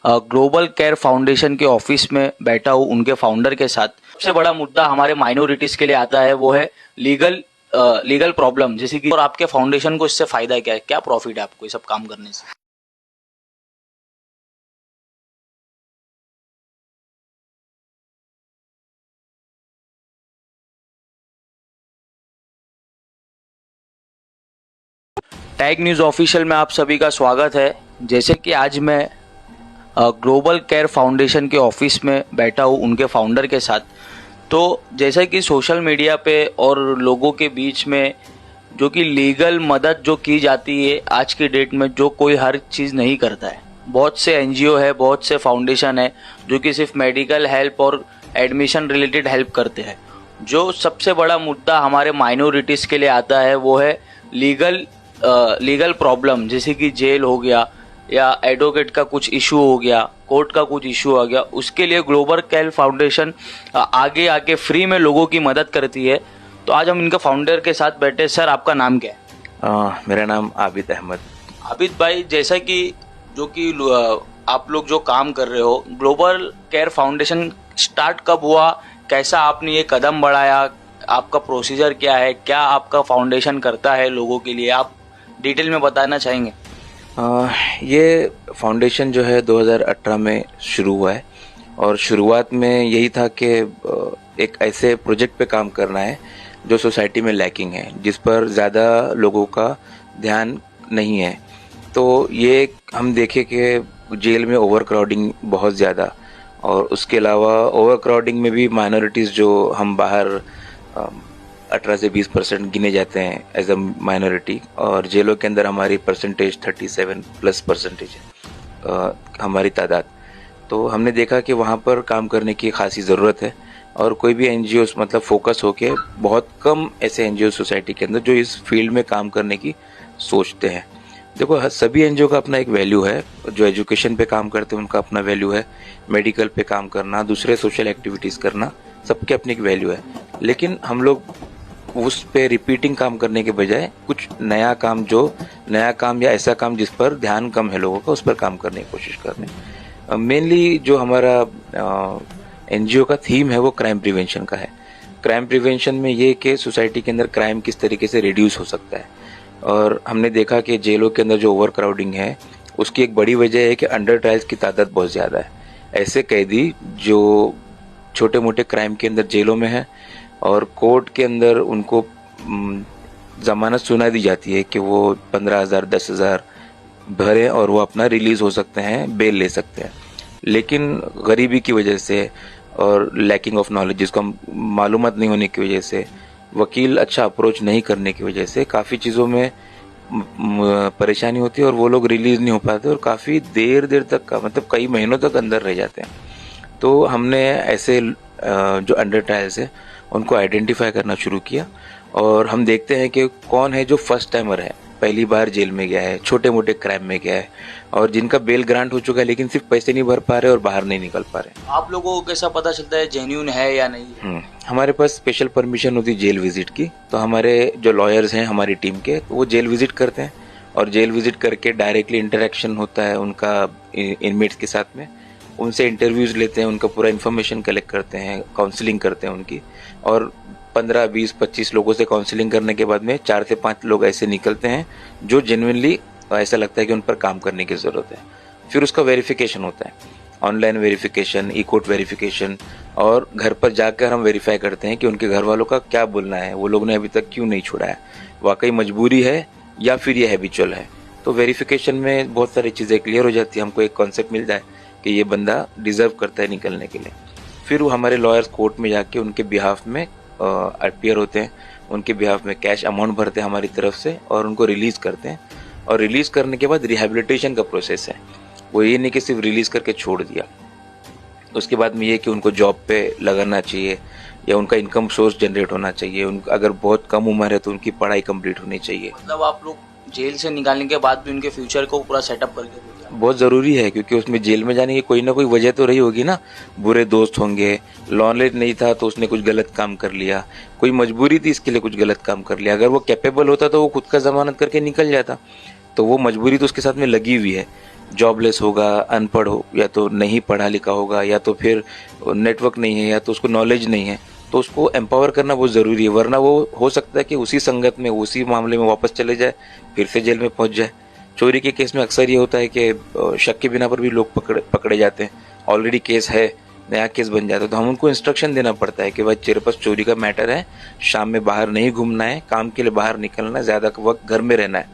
Global care foundation के office में बैठा हूँ उनके फाउंडर के साथ। सबसे बड़ा मुद्दा हमारे माइनॉरिटीज के लिए आता है वो है लीगल प्रॉब्लम, जैसे कि और आपके फाउंडेशन को इससे फायदा क्या है, क्या प्रॉफिट है आपको ये सब काम करने से? टैग न्यूज़ ऑफिशियल में आप सभी का स्वागत है। जैसे कि आज मैं ग्लोबल केयर फाउंडेशन के ऑफिस में बैठा हूँ उनके फाउंडर के साथ। तो जैसा कि सोशल मीडिया पे और लोगों के बीच में जो कि लीगल मदद जो की जाती है आज की डेट में, जो कोई हर चीज़ नहीं करता है। बहुत से एनजीओ है, बहुत से फाउंडेशन है जो कि सिर्फ मेडिकल हेल्प और एडमिशन रिलेटेड हेल्प करते हैं। जो सबसे बड़ा मुद्दा हमारे माइनॉरिटीज़ के लिए आता है वो है लीगल प्रॉब्लम, जैसे कि जेल हो गया या एडवोकेट का कुछ इशू हो गया, कोर्ट का कुछ इशू आ गया। उसके लिए ग्लोबल केयर फाउंडेशन आगे आके फ्री में लोगों की मदद करती है। तो आज हम इनका फाउंडर के साथ बैठे। सर, आपका नाम क्या है? मेरा नाम आबिद अहमद। आबिद भाई, जैसा कि आप लोग जो काम कर रहे हो, ग्लोबल केयर फाउंडेशन स्टार्ट कब हुआ, कैसा आपने ये कदम बढ़ाया, आपका प्रोसीजर क्या है, क्या आपका फाउंडेशन करता है लोगों के लिए, आप डिटेल में बताना चाहेंगे? ये फाउंडेशन जो है 2018 में शुरू हुआ है और शुरुआत में यही था कि एक ऐसे प्रोजेक्ट पे काम करना है जो सोसाइटी में लैकिंग है, जिस पर ज़्यादा लोगों का ध्यान नहीं है। तो ये हम देखे कि जेल में ओवर क्राउडिंग बहुत ज़्यादा, और उसके अलावा ओवर क्राउडिंग में भी माइनॉरिटीज़ जो हम बाहर 18 से 20% गिने जाते हैं एज अ माइनॉरिटी, और जेलों के अंदर हमारी परसेंटेज 37+% है हमारी तादाद। तो हमने देखा कि वहाँ पर काम करने की खासी ज़रूरत है, और कोई भी एनजीओ मतलब फोकस होके, बहुत कम ऐसे एनजीओ सोसाइटी के अंदर जो इस फील्ड में काम करने की सोचते हैं। देखो, सभी एनजीओ का अपना एक वैल्यू है। जो एजुकेशन पे काम करते हैं उनका अपना वैल्यू है, मेडिकल पे काम करना, दूसरे सोशल एक्टिविटीज़ करना, सबके अपनी एक वैल्यू है। लेकिन हम लोग उस पे रिपीटिंग काम करने के बजाय कुछ नया काम या ऐसा काम जिस पर ध्यान कम है लोगों का, उस पर काम करने की कोशिश कर रहे हैं। मेनली जो हमारा एनजीओ का थीम है वो क्राइम प्रिवेंशन का है। क्राइम प्रिवेंशन में ये कि सोसाइटी के अंदर क्राइम किस तरीके से रिड्यूस हो सकता है। और हमने देखा कि जेलों के अंदर जो ओवर क्राउडिंग है उसकी एक बड़ी वजह है कि अंडर ट्रायल्स की तादाद बहुत ज़्यादा है। ऐसे कैदी जो छोटे मोटे क्राइम के अंदर जेलों में है और कोर्ट के अंदर उनको जमानत सुना दी जाती है कि वो 15,000 10,000 भरें और वो अपना रिलीज हो सकते हैं, बेल ले सकते हैं। लेकिन गरीबी की वजह से और लैकिंग ऑफ नॉलेज, जिसको मालूमात नहीं होने की वजह से, वकील अच्छा अप्रोच नहीं करने की वजह से काफ़ी चीज़ों में परेशानी होती है और वो लोग रिलीज नहीं हो पाते और काफ़ी देर तक का मतलब कई महीनों तक अंदर रह जाते हैं। तो हमने ऐसे जो अंडर ट्रायल्स है उनको आइडेंटिफाई करना शुरू किया, और हम देखते हैं कि कौन है जो फर्स्ट टाइमर है, पहली बार जेल में गया है, छोटे मोटे क्राइम में गया है, और जिनका बेल ग्रांट हो चुका है लेकिन सिर्फ पैसे नहीं भर पा रहे और बाहर नहीं निकल पा रहे। आप लोगों को कैसा पता चलता है जेन्युइन है या नहीं? हमारे पास स्पेशल परमिशन होती है जेल विजिट की। तो हमारे जो लॉयर्स हैं हमारी टीम के, तो वो जेल विजिट करते हैं, और जेल विजिट करके डायरेक्टली इंटरेक्शन होता है उनका इनमेट्स के साथ में। उनसे इंटरव्यूज लेते हैं, उनका पूरा इन्फॉर्मेशन कलेक्ट करते हैं, काउंसलिंग करते हैं उनकी, और 15, 20, 25 लोगों से काउंसलिंग करने के बाद में 4 से 5 लोग ऐसे निकलते हैं जो जेन्युइनली ऐसा लगता है कि उन पर काम करने की ज़रूरत है। फिर उसका वेरिफिकेशन होता है, ऑनलाइन वेरिफिकेशन, ई कोर्ट वेरिफिकेशन, और घर पर जाकर हम वेरीफाई करते हैं कि उनके घर वालों का क्या बोलना है, वो लोग ने अभी तक क्यों नहीं छोड़ा है, वाकई मजबूरी है या फिर ये हैबिचुअल है। तो वेरिफिकेशन में बहुत सारी चीज़ें क्लियर हो जाती है, हमको एक कॉन्सेप्ट मिल जाए कि ये बंदा डिजर्व करता है निकलने के लिए। फिर वो हमारे लॉयर्स कोर्ट में जाके उनके बिहाफ में अपीयर होते हैं, उनके बिहाफ में कैश अमाउंट भरते हैं हमारी तरफ से, और उनको रिलीज करते हैं। और रिलीज करने के बाद रिहेबिलिटेशन का प्रोसेस है, वो ये नहीं कि सिर्फ रिलीज करके छोड़ दिया। उसके बाद में ये कि उनको जॉब पे लगाना चाहिए या उनका इनकम सोर्स जनरेट होना चाहिए। उनका अगर बहुत कम उम्र है तो उनकी पढ़ाई कंप्लीट होनी चाहिए। मतलब आप लोग जेल से निकालने के बाद भी उनके फ्यूचर को पूरा सेटअप करके देते हैं? बहुत ज़रूरी है, क्योंकि उसमें जेल में जाने की कोई ना कोई वजह तो रही होगी ना। बुरे दोस्त होंगे, नॉलेज नहीं था तो उसने कुछ गलत काम कर लिया, कोई मजबूरी थी इसके लिए कुछ गलत काम कर लिया। अगर वो कैपेबल होता तो वो खुद का जमानत करके निकल जाता। तो वो मजबूरी तो उसके साथ में लगी हुई है। जॉबलेस होगा, अनपढ़ हो, या तो नहीं पढ़ा लिखा होगा, या तो फिर नेटवर्क नहीं है, या तो उसको नॉलेज नहीं है, तो उसको एम्पावर करना बहुत ज़रूरी है। वरना वो हो सकता है कि उसी संगत में, उसी मामले में वापस चले जाए, फिर से जेल में पहुंच जाए। चोरी के केस में अक्सर ये होता है कि शक के बिना पर भी लोग पकड़े जाते हैं। ऑलरेडी केस है, नया केस बन जाता है, तो हम उनको इंस्ट्रक्शन देना पड़ता है कि भाई तेरे पास चोरी का मैटर है, शाम में बाहर नहीं घूमना है, काम के लिए बाहर निकलना है, ज़्यादा वक्त घर में रहना है,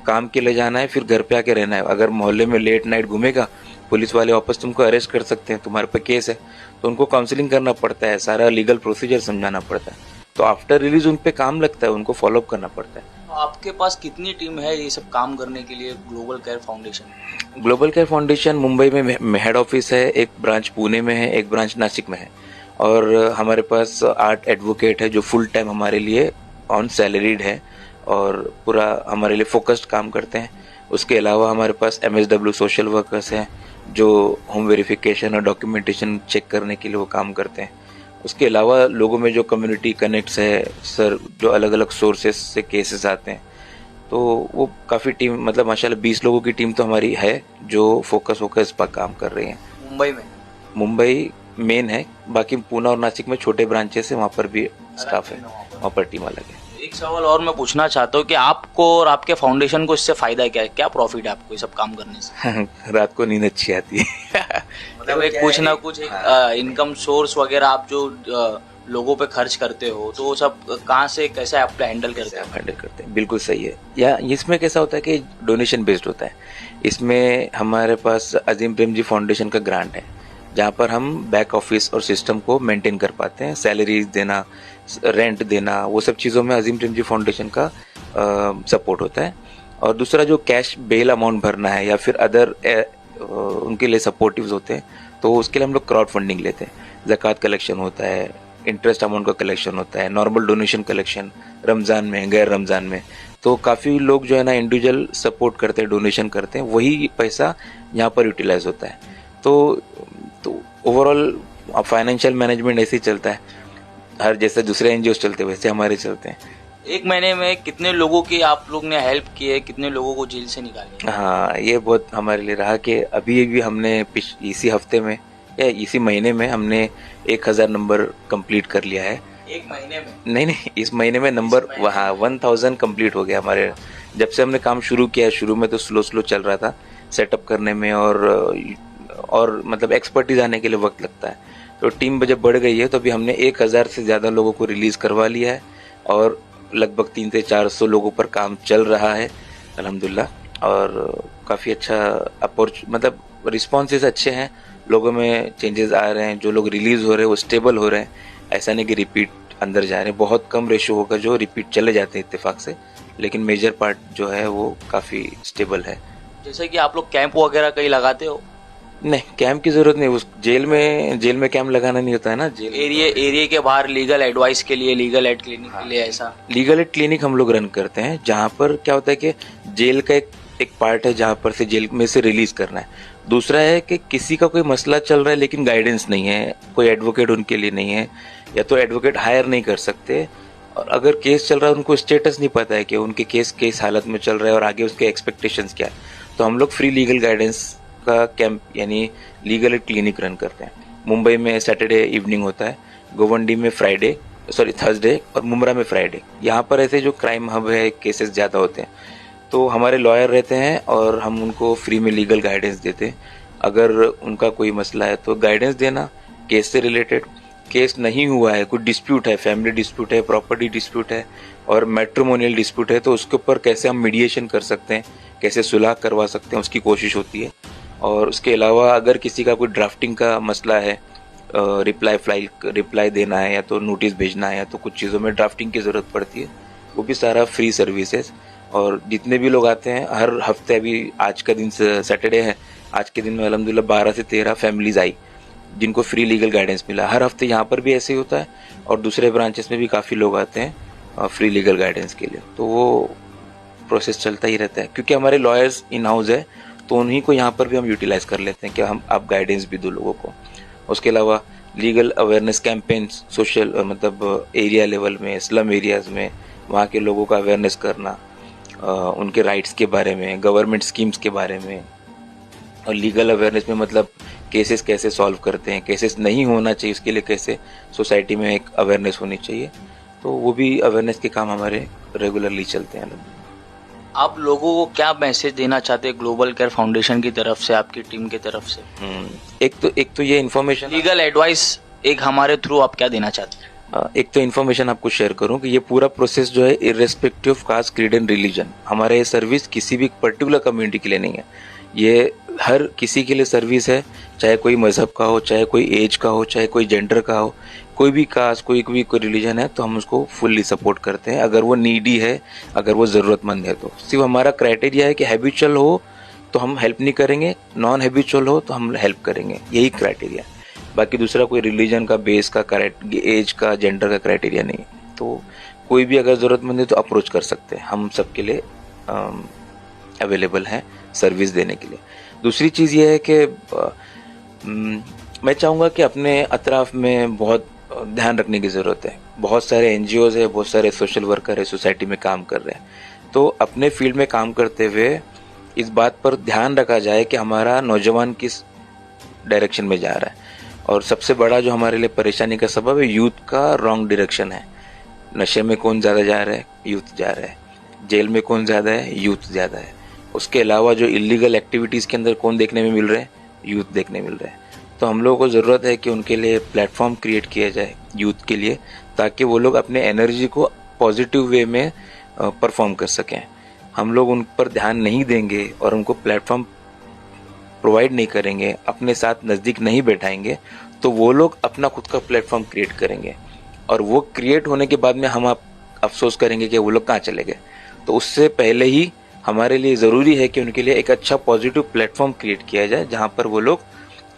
काम के लिए जाना है, फिर घर पे आके रहना है। अगर मोहल्ले में लेट नाइट घूमेगा, पुलिस वाले वापस तुमको अरेस्ट कर सकते हैं, तुम्हारे पे केस है। तो उनको काउंसलिंग करना पड़ता है, सारा लीगल प्रोसीजर समझाना पड़ता है। तो आफ्टर रिलीज उन पे काम लगता है, उनको फॉलोअप करना पड़ता है। आपके पास कितनी टीम है ये सब काम करने के लिए global care foundation? Global care foundation Mumbai में हेड ऑफिस है, एक ब्रांच पुणे में है, एक ब्रांच नासिक में है, और हमारे पास 8 एडवोकेट है जो फुल टाइम हमारे लिए ऑन सैलरीड है और पूरा हमारे लिए फोकस्ड काम करते हैं। उसके अलावा हमारे पास MSW सोशल वर्कर्स हैं जो होम वेरिफिकेशन और डॉक्यूमेंटेशन चेक करने के लिए वो काम करते हैं। उसके अलावा लोगों में जो कम्युनिटी कनेक्ट्स है सर, जो अलग अलग सोर्सेस से केसेस आते हैं, तो वो काफ़ी टीम, मतलब माशाल्लाह 20 लोगों की टीम तो हमारी है जो फोकस होकर इस पर काम कर रही है। मुंबई मेन है, बाकी पूना और नासिक में छोटे ब्रांचेस है, वहाँ पर भी स्टाफ है, वहाँ पर टीम अलग है। एक सवाल और मैं पूछना चाहता हूँ कि आपको और आपके फाउंडेशन को इससे फायदा क्या है, क्या प्रॉफिट है आपको ये सब काम करने से? रात को नींद अच्छी आती है। मतलब एक कुछ ना कुछ इनकम सोर्स वगैरह आप जो लोगों पे खर्च करते हो, तो वो सब कहाँ से कैसे आप हैंडल करते हैं? बिल्कुल सही है। या इसमें कैसा होता है कि डोनेशन बेस्ड होता है। इसमें हमारे पास अजीम प्रेम जी फाउंडेशन का ग्रांट है, जहाँ पर हम बैक ऑफिस और सिस्टम को मेंटेन कर पाते हैं। सैलरीज देना, रेंट देना, वो सब चीज़ों में अजीम प्रेम जी फाउंडेशन का सपोर्ट होता है। और दूसरा जो कैश बेल अमाउंट भरना है या फिर अदर उनके लिए सपोर्टिव्स होते हैं, तो उसके लिए हम लोग क्राउड फंडिंग लेते हैं। ज़कात कलेक्शन होता है, इंटरेस्ट अमाउंट का कलेक्शन होता है, नॉर्मल डोनेशन कलेक्शन रमज़ान में, गैर रमज़ान में। तो काफ़ी लोग जो है ना इंडिविजुअल सपोर्ट करते हैं, डोनेशन करते हैं, वही पैसा यहाँ पर यूटिलाइज होता है। तो ओवरऑल फाइनेंशियल मैनेजमेंट ऐसे ही चलता है, हर जैसे दूसरे NGOs चलते हैं वैसे हमारे चलते हैं। एक महीने में कितने लोगों की आप लोग ने हेल्प की है, कितने लोगों को जेल से निकाले? हाँ, ये बहुत हमारे लिए रहा कि अभी भी हमने इसी हफ्ते में या इसी महीने में हमने 1000 नंबर कंप्लीट कर लिया है। एक महीने में? नहीं, इस महीने में नंबर वहाँ 1000 कंप्लीट हो गया हमारे। जब से हमने काम शुरू किया, शुरू में तो स्लो चल रहा था सेटअप करने में, और मतलब एक्सपर्टीज आने के लिए वक्त लगता है। तो टीम जब बढ़ गई है तो अभी हमने 1000 से ज़्यादा लोगों को रिलीज़ करवा लिया है और लगभग 300 से 400 लोगों पर काम चल रहा है अल्हम्दुलिल्लाह। और काफ़ी अच्छा मतलब रिस्पॉन्सेज अच्छे हैं, लोगों में चेंजेस आ रहे हैं, जो लोग रिलीज़ हो रहे हैं वो स्टेबल हो रहे हैं। ऐसा नहीं कि रिपीट अंदर जा रहे हैं, बहुत कम रेशो होगा जो रिपीट चले जाते हैं इत्तेफाक से, लेकिन मेजर पार्ट जो है वो काफ़ी स्टेबल है। जैसे कि आप लोग कैंप वगैरह कहीं लगाते हो? नहीं, कैंप की जरूरत नहीं। उस जेल में कैंप लगाना नहीं होता है ना। जेल एरिया के बाहर लीगल एडवाइस के लिए, लीगल एड क्लिनिक के लिए, ऐसा लीगल एड क्लिनिक हम लोग रन करते हैं, जहाँ पर क्या होता है कि जेल का एक पार्ट है जहाँ पर से जेल में से रिलीज करना है। दूसरा है कि किसी का कोई मसला चल रहा है लेकिन गाइडेंस नहीं है, कोई एडवोकेट उनके लिए नहीं है, या तो एडवोकेट हायर नहीं कर सकते, और अगर केस चल रहा है उनको स्टेटस नहीं पता है कि उनके केस किस हालत में चल रहा है और आगे उसके एक्सपेक्टेशंस क्या है, तो हम लोग फ्री लीगल गाइडेंस का कैंप यानी लीगल एड क्लिनिक रन करते हैं। मुंबई में सैटरडे इवनिंग होता है, गोवंडी में थर्सडे और मुमरा में फ्राइडे। यहाँ पर ऐसे जो क्राइम हब है, केसेस ज़्यादा होते हैं, तो हमारे लॉयर रहते हैं और हम उनको फ्री में लीगल गाइडेंस देते हैं। अगर उनका कोई मसला है तो गाइडेंस देना, केस से रिलेटेड, केस नहीं हुआ है, कुछ डिस्प्यूट है, फैमिली डिस्प्यूट है, प्रॉपर्टी डिस्प्यूट है और मैट्रिमोनियल डिस्प्यूट है, तो उसके ऊपर कैसे हम मीडिएशन कर सकते हैं, कैसे सुलह करवा सकते हैं, उसकी कोशिश होती है। और उसके अलावा अगर किसी का कोई ड्राफ्टिंग का मसला है, रिप्लाई देना है या तो नोटिस भेजना है या तो कुछ चीज़ों में ड्राफ्टिंग की ज़रूरत पड़ती है, वो भी सारा फ्री सर्विसेज। और जितने भी लोग आते हैं हर हफ्ते, अभी आज का दिन सैटरडे है, आज के दिन में अल्हम्दुलिल्लाह 12 से 13 फैमिलीज आई जिनको फ्री लीगल गाइडेंस मिला। हर हफ्ते यहाँ पर भी ऐसे ही होता है और दूसरे ब्रांचेस में भी काफ़ी लोग आते हैं फ्री लीगल गाइडेंस के लिए। तो वो प्रोसेस चलता ही रहता है क्योंकि हमारे लॉयर्स इन हाउस है, तो उन्हीं को यहाँ पर भी हम यूटिलाइज कर लेते हैं कि आप गाइडेंस भी दो लोगों को। उसके अलावा लीगल अवेयरनेस कैंपेन्स सोशल मतलब एरिया लेवल में, स्लम एरियाज में वहाँ के लोगों का अवेयरनेस करना, उनके राइट्स के बारे में, गवर्नमेंट स्कीम्स के बारे में, और लीगल अवेयरनेस में मतलब केसेस कैसे सॉल्व करते हैं, केसेस नहीं होना चाहिए उसके लिए कैसे सोसाइटी में एक अवेयरनेस होनी चाहिए, तो वो भी अवेयरनेस के काम हमारे रेगुलरली चलते हैं। आप लोगों को क्या मैसेज देना चाहते हैं ग्लोबल केयर फाउंडेशन की तरफ से, आपकी टीम की तरफ से? एक तो ये इन्फॉर्मेशन, लीगल एडवाइस एक हमारे थ्रू आप क्या देना चाहते हैं? एक तो इन्फॉर्मेशन आपको शेयर करूं कि ये पूरा प्रोसेस जो है irrespective of caste, creed and religion, हमारा ये सर्विस किसी भी पर्टिकुलर कम्युनिटी के लिए नहीं है, ये हर किसी के लिए सर्विस है, चाहे कोई मजहब का हो, चाहे कोई एज का हो, चाहे कोई जेंडर का हो, कोई भी कास्ट, कोई रिलीजन है, तो हम उसको फुल्ली सपोर्ट करते हैं। अगर वो नीडी है, अगर वो ज़रूरतमंद है, तो सिर्फ हमारा क्राइटेरिया है कि हैबिचुअल हो तो हम हेल्प नहीं करेंगे, नॉन हैबिचुअल हो तो हम हेल्प करेंगे, यही क्राइटेरिया। बाकी दूसरा कोई रिलीजन का, बेस का, एज का, जेंडर का क्राइटेरिया नहीं है। तो कोई भी अगर ज़रूरतमंद है तो अप्रोच कर सकते हैं, हम सबके लिए अवेलेबल हैं सर्विस देने के लिए। दूसरी चीज़ ये है कि मैं चाहूँगा कि अपने अतराफ में बहुत ध्यान रखने की ज़रूरत है। बहुत सारे NGOs है, बहुत सारे सोशल वर्कर है, सोसाइटी में काम कर रहे हैं, तो अपने फील्ड में काम करते हुए इस बात पर ध्यान रखा जाए कि हमारा नौजवान किस डायरेक्शन में जा रहा है। और सबसे बड़ा जो हमारे लिए परेशानी का सबब है, यूथ का रॉन्ग डायरेक्शन है। नशे में कौन ज़्यादा जा रहा है? यूथ जा रहा है। जेल में कौन ज़्यादा है? यूथ ज़्यादा है। उसके अलावा जो इलीगल एक्टिविटीज़ के अंदर कौन देखने में मिल रहे हैं? यूथ देखने मिल रहे हैं। तो हम लोगों को ज़रूरत है कि उनके लिए प्लेटफॉर्म क्रिएट किया जाए यूथ के लिए, ताकि वो लोग अपने एनर्जी को पॉजिटिव वे में परफॉर्म कर सकें। हम लोग उन पर ध्यान नहीं देंगे और उनको प्लेटफॉर्म प्रोवाइड नहीं करेंगे, अपने साथ नज़दीक नहीं बैठाएंगे, तो वो लोग अपना खुद का प्लेटफॉर्म क्रिएट करेंगे, और वो क्रिएट होने के बाद में हम अफसोस करेंगे कि वो लोग कहाँ चले गए। तो उससे पहले ही हमारे लिए ज़रूरी है कि उनके लिए एक अच्छा पॉजिटिव प्लेटफॉर्म क्रिएट किया जाए, जहाँ पर वो लोग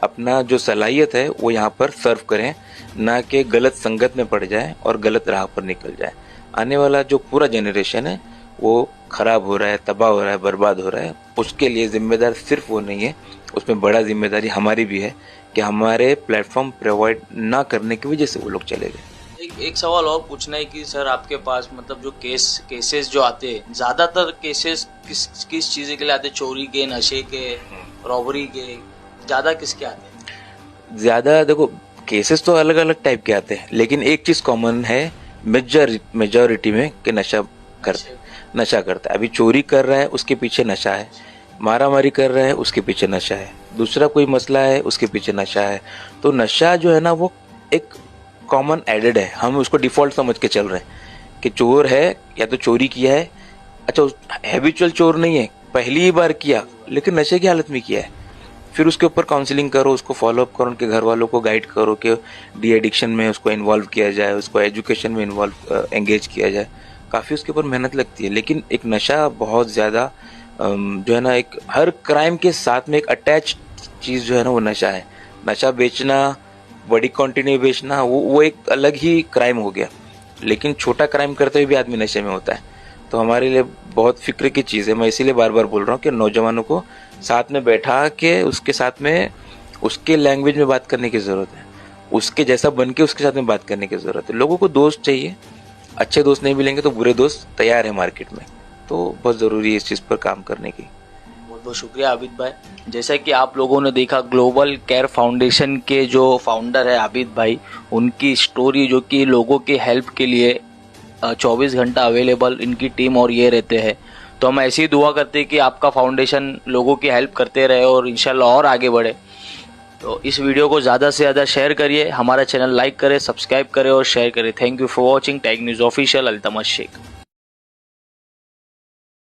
अपना जो सलाहियत है वो यहाँ पर सर्व करें, ना कि गलत संगत में पड़ जाए और गलत राह पर निकल जाए। आने वाला जो पूरा जनरेशन है वो खराब हो रहा है, तबाह हो रहा है, बर्बाद हो रहा है। उसके लिए जिम्मेदार सिर्फ वो नहीं है, उसमें बड़ा जिम्मेदारी हमारी भी है कि हमारे प्लेटफॉर्म प्रोवाइड ना करने की वजह से वो लोग चले गए। एक सवाल और पूछना है कि सर आपके पास मतलब जो केसेस जो आते हैं, ज्यादातर केसेस किस चीज़ के लिए आते हैं? चोरी के, नशे के, रॉबरी के, ज्यादा किसके आते हैं? ज़्यादा देखो, केसेस तो अलग अलग टाइप के आते हैं, लेकिन एक चीज़ कॉमन है मेजॉरिटी में कि नशा करता है। अभी चोरी कर रहा है, उसके पीछे नशा है। मारामारी कर रहा है, उसके पीछे नशा है। दूसरा कोई मसला है, उसके पीछे नशा है। तो नशा जो है ना, वो एक कॉमन एडेड है। हम उसको डिफॉल्ट समझ के चल रहे हैं कि चोर है या तो चोरी किया है। अच्छा, हैबिचुअल चोर नहीं है, पहली ही बार किया लेकिन नशे की हालत में किया है। फिर उसके ऊपर काउंसलिंग करो, उसको फॉलोअप करो, उनके घर वालों को गाइड करो कि डी एडिक्शन में उसको इन्वॉल्व किया जाए, उसको एजुकेशन में एंगेज किया जाए। काफ़ी उसके ऊपर मेहनत लगती है। लेकिन एक नशा बहुत ज़्यादा जो है ना, एक हर क्राइम के साथ में एक अटैच चीज़ जो है ना, वो नशा है। नशा बेचना, बड़ी क्वांटिटी बेचना, वो एक अलग ही क्राइम हो गया। लेकिन छोटा क्राइम करते हुए भी आदमी नशे में होता है। तो हमारे लिए बहुत फिक्र की चीज़ है। मैं इसीलिए बार बार बोल रहा हूँ कि नौजवानों को साथ में बैठा के उसके साथ में उसके लैंग्वेज में बात करने की ज़रूरत है, उसके जैसा बन के उसके साथ में बात करने की ज़रूरत है। लोगों को दोस्त चाहिए, अच्छे दोस्त नहीं मिलेंगे तो बुरे दोस्त तैयार है मार्केट में। तो बहुत ज़रूरी है इस चीज़ पर काम करने की। बहुत बहुत शुक्रिया आबिद भाई। जैसा कि आप लोगों ने देखा, ग्लोबल केयर फाउंडेशन के जो फाउंडर है आबिद भाई, उनकी स्टोरी जो कि लोगों की हेल्प के लिए 24 घंटा अवेलेबल इनकी टीम और ये रहते हैं। तो हम ऐसी दुआ करते हैं कि आपका फाउंडेशन लोगों की हेल्प करते रहे और इंशाल्लाह और आगे बढ़े। तो इस वीडियो को ज़्यादा से ज़्यादा शेयर करिए, हमारा चैनल लाइक करें, सब्सक्राइब करें और शेयर करें। Thank you for watching tag news official. Altamash Sheikh.